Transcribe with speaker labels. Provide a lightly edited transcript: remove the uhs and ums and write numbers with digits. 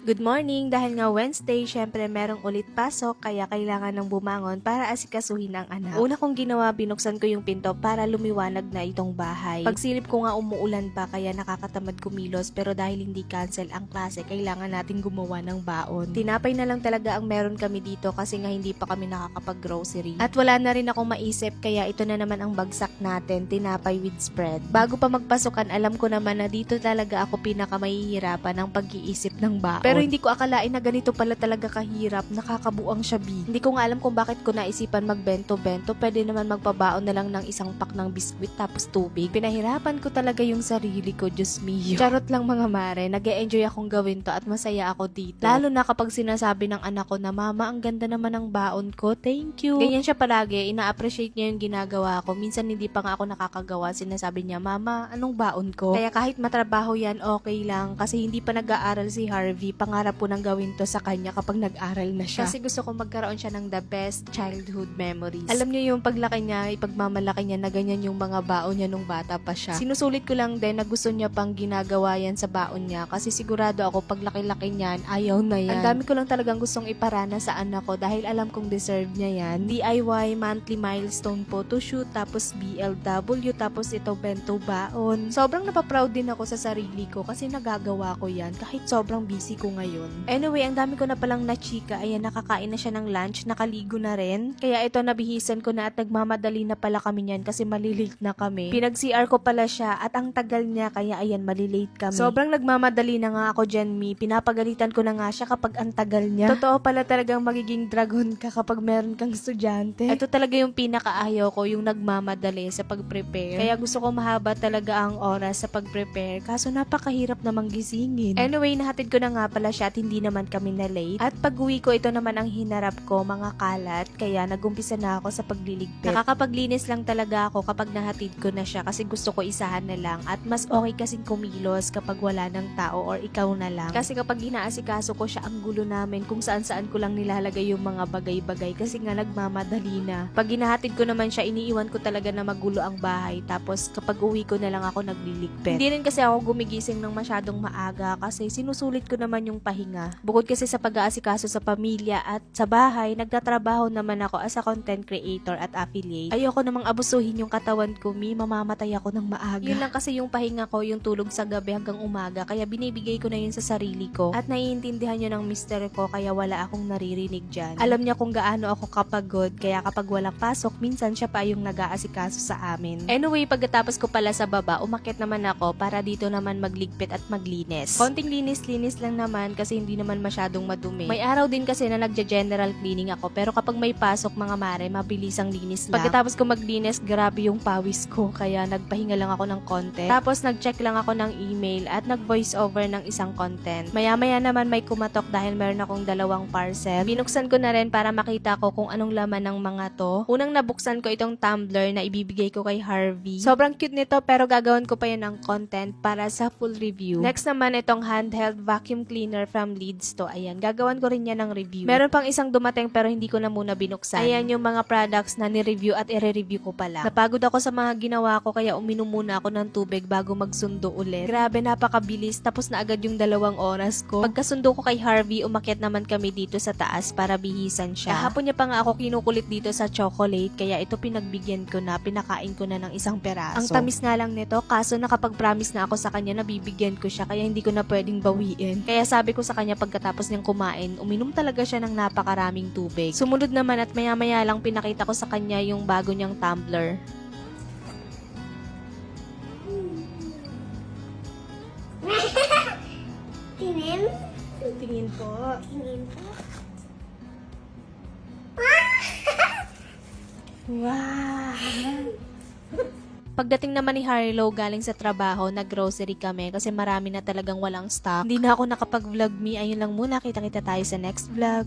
Speaker 1: Good morning! Dahil nga Wednesday, syempre merong ulit pasok kaya kailangan ng bumangon para asikasuhin ang anak. Una kong ginawa, binuksan ko yung pinto para lumiwanag na itong bahay. Pagsilip ko nga umuulan pa kaya nakakatamad kumilos pero dahil hindi cancel ang klase, kailangan natin gumawa ng baon. Tinapay na lang talaga ang meron kami dito kasi nga hindi pa kami nakakapag-grocery. At wala na rin akong maisip kaya ito na naman ang bagsak natin, tinapay with spread. Bago pa magpasukan, alam ko naman na dito talaga ako pinakamahihirapan ng pag-iisip ng baon. Pero hindi ko akalain na ganito pala talaga kahirap, nakakabuang siya bi. Hindi ko nga alam kung bakit ko naisipan magbento-bento, pwede naman magpabaon na lang ng isang pack ng biskwit tapos tubig. Pinahirapan ko talaga yung sarili ko, Diyos mio. Charot lang mga mare, nag-e-enjoy akong gawin to at masaya ako dito. Lalo na kapag sinasabi ng anak ko na, Mama, ang ganda naman ng baon ko, thank you. Ganyan siya palagi, ina-appreciate niya yung ginagawa ko. Minsan hindi pa nga ako nakakagawa, sinasabi niya, Mama, anong baon ko? Kaya kahit matrabaho yan, okay lang kasi hindi pa nag-aaral si Harvey. Pangarap po nang gawin to sa kanya kapag nag-aral na siya. Kasi gusto ko magkaroon siya ng the best childhood memories. Alam niyo yung paglaki niya, ipagmamalaki niya na ganyan yung mga baon niya nung bata pa siya. Sinusulit ko lang din na gusto niya pang ginagawa yan sa baon niya kasi sigurado ako pag laki-laki niyan, ayaw na yan. Ang dami ko lang talagang gustong iparana sa anak ko dahil alam kong deserve niya yan. DIY, monthly milestone photoshoot, tapos BLW, tapos ito bento baon. Sobrang napaproud din ako sa sarili ko kasi nagagawa ko yan kahit sobrang busy ko ngayon. Anyway, ang dami ko na palang nachika. Ayan, nakakain na siya ng lunch, nakaligo na rin. Kaya ito, nabihisan ko na at nagmamadali na pala kami niyan kasi malilate na kami. Pinag-CR ko pala siya at ang tagal niya kaya ayan, malilate kami. Sobrang nagmamadali na nga ako dyan, Mi. Pinapagalitan ko na nga siya kapag ang tagal niya. Totoo pala talagang magiging dragon ka kapag meron kang estudyante. Ito talaga yung pinakaayaw ko, yung nagmamadali sa pag-prepare. Kaya gusto ko mahaba talaga ang oras sa pag-prepare kaso napakahirap namang gisingin. Anyway, nahatid ko na nga pala siya at hindi naman kami na late. At pag-uwi ko, ito naman ang hinarap ko, mga kalat. Kaya nagumpisa na ako sa pagliligpit. Nakakapaglinis lang talaga ako kapag nahatid ko na siya kasi gusto ko isahan na lang. At mas okay kasing kumilos kapag wala ng tao or ikaw na lang. Kasi kapag inaasikaso ko siya, ang gulo namin kung saan-saan ko lang nilalagay yung mga bagay-bagay kasi nga nagmamadali na. Pag inahatid ko naman siya, iniiwan ko talaga na magulo ang bahay. Tapos kapag uwi ko na lang ako nagliligpit. Hindi rin kasi ako gumigising ng masyadong maaga kasi sinusulit ko naman yung pahinga. Bukod kasi sa pag-aasikaso sa pamilya at sa bahay, nagtatrabaho naman ako as a content creator at affiliate. Ayoko namang abusuhin yung katawan ko, Mi, mamamatay ako ng maaga. Yun lang kasi yung pahinga ko, yung tulog sa gabi hanggang umaga, kaya binibigay ko na yun sa sarili ko. At naiintindihan nyo ng mister ko, kaya wala akong naririnig dyan. Alam niya kung gaano ako kapagod, kaya kapag walang pasok, minsan siya pa yung nag-aasikaso sa amin. Anyway, pagkatapos ko pala sa baba, umakyat naman ako para dito naman magligpit at maglinis. Konting linis-linis lang naman kasi hindi naman masyadong madumi. May araw din kasi na nagja-general cleaning ako pero kapag may pasok mga mare, mabilis ang linis lang. Pagkatapos ko maglinis, grabe yung pawis ko kaya nagpahinga lang ako ng konti. Tapos nag-check lang ako ng email at nag-voice over ng isang content. Maya-maya naman may kumatok dahil meron akong 2 parcel. Binuksan ko na rin para makita ko kung anong laman ng mga to. Unang nabuksan ko itong tumbler na ibibigay ko kay Harvey. Sobrang cute nito pero gagawin ko pa yun ng content para sa full review. Next naman itong handheld vacuum cleaner from Leeds to. Ayan, gagawan ko rin yan ng review. Meron pang isang dumating pero hindi ko na muna binuksan. Ayan yung mga products na ni-review at i-review ko pala. Napagod ako sa mga ginawa ko kaya uminom muna ako ng tubig bago magsundo ulit. Grabe, napakabilis. Tapos na agad yung 2 oras ko. Pagkasundo ko kay Harvey, umakyat naman kami dito sa taas para bihisan siya. Kahapon niya pa nga ako kinukulit dito sa chocolate kaya ito pinagbigyan ko na, pinakain ko na ng 1 peraso. Ang tamis nga lang nito kaso nakapag-promise na ako sa kanya na bibigyan ko siya kaya hindi ko na pwedeng bawiin. Kaya sabi ko sa kanya pagkatapos niyang kumain, uminom talaga siya ng napakaraming tubig. Sumunod naman at maya-maya lang pinakita ko sa kanya yung bago niyang tumbler.
Speaker 2: Tingin?
Speaker 1: Tingin po.
Speaker 2: Tingin po.
Speaker 1: Wow! Pagdating naman ni Harlow galing sa trabaho, nag-grocery kami kasi marami na talagang walang stock. Hindi na ako nakapag-vlog, Mi. Ayun lang muna. Kita-kita tayo sa next vlog.